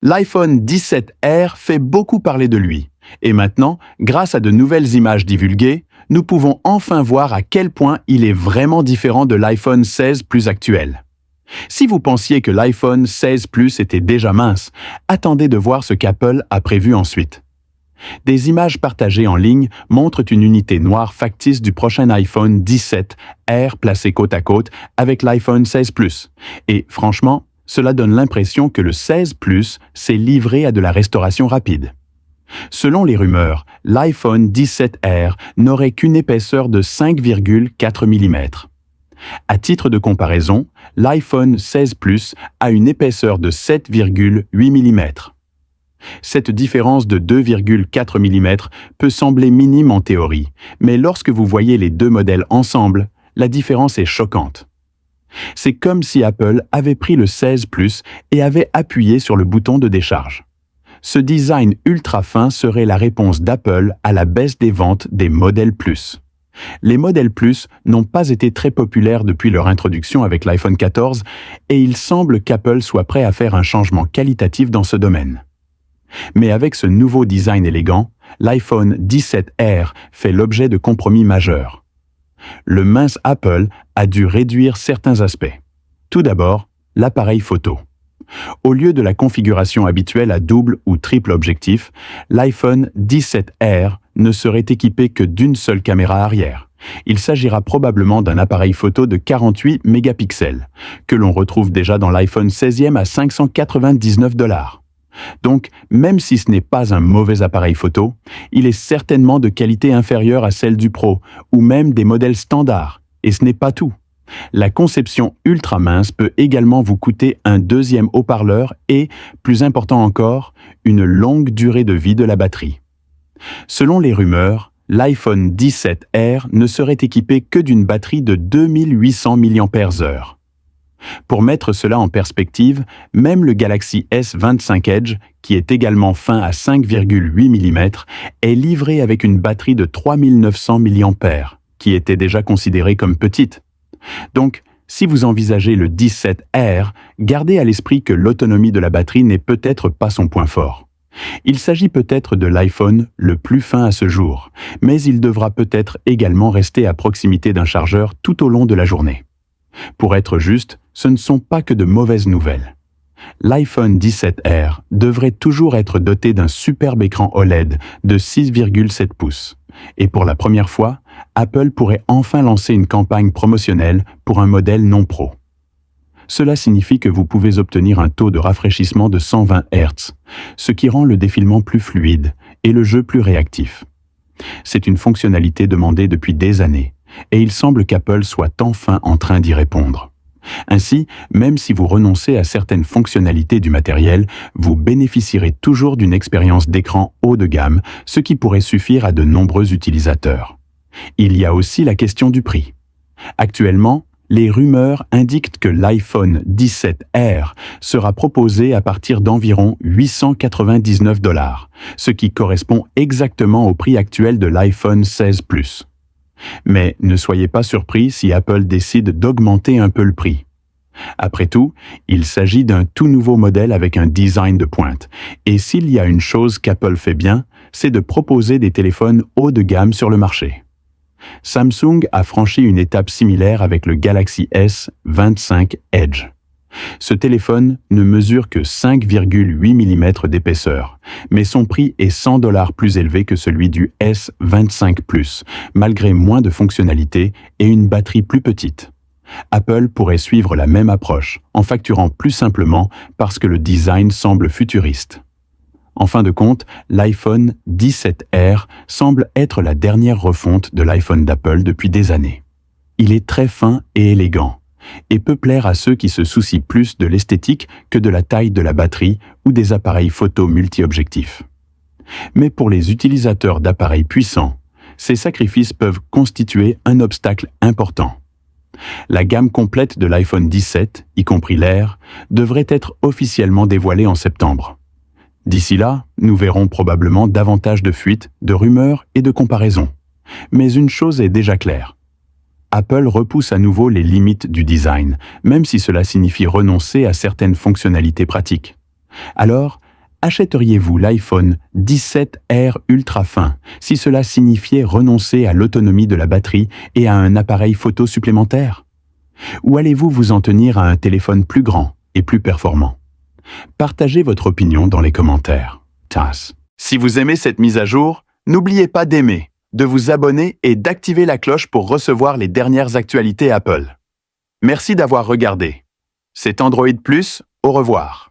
L'iPhone 17R fait beaucoup parler de lui. Et maintenant, grâce à de nouvelles images divulguées, nous pouvons enfin voir à quel point il est vraiment différent de l'iPhone 16 Plus actuel. Si vous pensiez que l'iPhone 16 Plus était déjà mince, attendez de voir ce qu'Apple a prévu ensuite. Des images partagées en ligne montrent une unité noire factice du prochain iPhone 17R placé côte à côte avec l'iPhone 16 Plus. Et franchement, cela donne l'impression que le 16 Plus s'est livré à de la restauration rapide. Selon les rumeurs, l'iPhone 17R n'aurait qu'une épaisseur de 5,4 mm. À titre de comparaison, l'iPhone 16 Plus a une épaisseur de 7,8 mm. Cette différence de 2,4 mm peut sembler minime en théorie, mais lorsque vous voyez les deux modèles ensemble, la différence est choquante. C'est comme si Apple avait pris le 16 Plus et avait appuyé sur le bouton de décharge. Ce design ultra fin serait la réponse d'Apple à la baisse des ventes des modèles Plus. Les modèles Plus n'ont pas été très populaires depuis leur introduction avec l'iPhone 14 et il semble qu'Apple soit prêt à faire un changement qualitatif dans ce domaine. Mais avec ce nouveau design élégant, l'iPhone 17R fait l'objet de compromis majeurs. Le mince Apple a dû réduire certains aspects. Tout d'abord, l'appareil photo. Au lieu de la configuration habituelle à double ou triple objectif, l'iPhone 17R ne serait équipé que d'une seule caméra arrière. Il s'agira probablement d'un appareil photo de 48 mégapixels, que l'on retrouve déjà dans l'iPhone 16e à $599. Donc, même si ce n'est pas un mauvais appareil photo, il est certainement de qualité inférieure à celle du Pro, ou même des modèles standards, et ce n'est pas tout. La conception ultra mince peut également vous coûter un deuxième haut-parleur et, plus important encore, une longue durée de vie de la batterie. Selon les rumeurs, l'iPhone 17R ne serait équipé que d'une batterie de 2800 mAh. Pour mettre cela en perspective, même le Galaxy S25 Edge, qui est également fin à 5,8 mm, est livré avec une batterie de 3900 mAh, qui était déjà considérée comme petite. Donc, si vous envisagez le 17R, gardez à l'esprit que l'autonomie de la batterie n'est peut-être pas son point fort. Il s'agit peut-être de l'iPhone le plus fin à ce jour, mais il devra peut-être également rester à proximité d'un chargeur tout au long de la journée. Pour être juste, ce ne sont pas que de mauvaises nouvelles. L'iPhone 17R devrait toujours être doté d'un superbe écran OLED de 6,7 pouces. Et pour la première fois, Apple pourrait enfin lancer une campagne promotionnelle pour un modèle non pro. Cela signifie que vous pouvez obtenir un taux de rafraîchissement de 120 Hz, ce qui rend le défilement plus fluide et le jeu plus réactif. C'est une fonctionnalité demandée depuis des années, et il semble qu'Apple soit enfin en train d'y répondre. Ainsi, même si vous renoncez à certaines fonctionnalités du matériel, vous bénéficierez toujours d'une expérience d'écran haut de gamme, ce qui pourrait suffire à de nombreux utilisateurs. Il y a aussi la question du prix. Actuellement, les rumeurs indiquent que l'iPhone 17R sera proposé à partir d'environ $899, ce qui correspond exactement au prix actuel de l'iPhone 16 Plus. Mais ne soyez pas surpris si Apple décide d'augmenter un peu le prix. Après tout, il s'agit d'un tout nouveau modèle avec un design de pointe. Et s'il y a une chose qu'Apple fait bien, c'est de proposer des téléphones haut de gamme sur le marché. Samsung a franchi une étape similaire avec le Galaxy S25 Edge. Ce téléphone ne mesure que 5,8 mm d'épaisseur, mais son prix est $100 plus élevé que celui du S25 Plus, malgré moins de fonctionnalités et une batterie plus petite. Apple pourrait suivre la même approche, en facturant plus simplement parce que le design semble futuriste. En fin de compte, l'iPhone 17R semble être la dernière refonte de l'iPhone d'Apple depuis des années. Il est très fin et élégant, et peut plaire à ceux qui se soucient plus de l'esthétique que de la taille de la batterie ou des appareils photo multi-objectifs. Mais pour les utilisateurs d'appareils puissants, ces sacrifices peuvent constituer un obstacle important. La gamme complète de l'iPhone 17, y compris l'Air, devrait être officiellement dévoilée en septembre. D'ici là, nous verrons probablement davantage de fuites, de rumeurs et de comparaisons. Mais une chose est déjà claire. Apple repousse à nouveau les limites du design, même si cela signifie renoncer à certaines fonctionnalités pratiques. Alors, Achèteriez-vous l'iPhone 17R ultra fin si cela signifiait renoncer à l'autonomie de la batterie et à un appareil photo supplémentaire? Ou allez-vous vous en tenir à un téléphone plus grand et plus performant? Partagez votre opinion dans les commentaires. TAS. Si vous aimez cette mise à jour, n'oubliez pas d'aimer, de vous abonner et d'activer la cloche pour recevoir les dernières actualités Apple. Merci d'avoir regardé. C'est Android Plus, au revoir.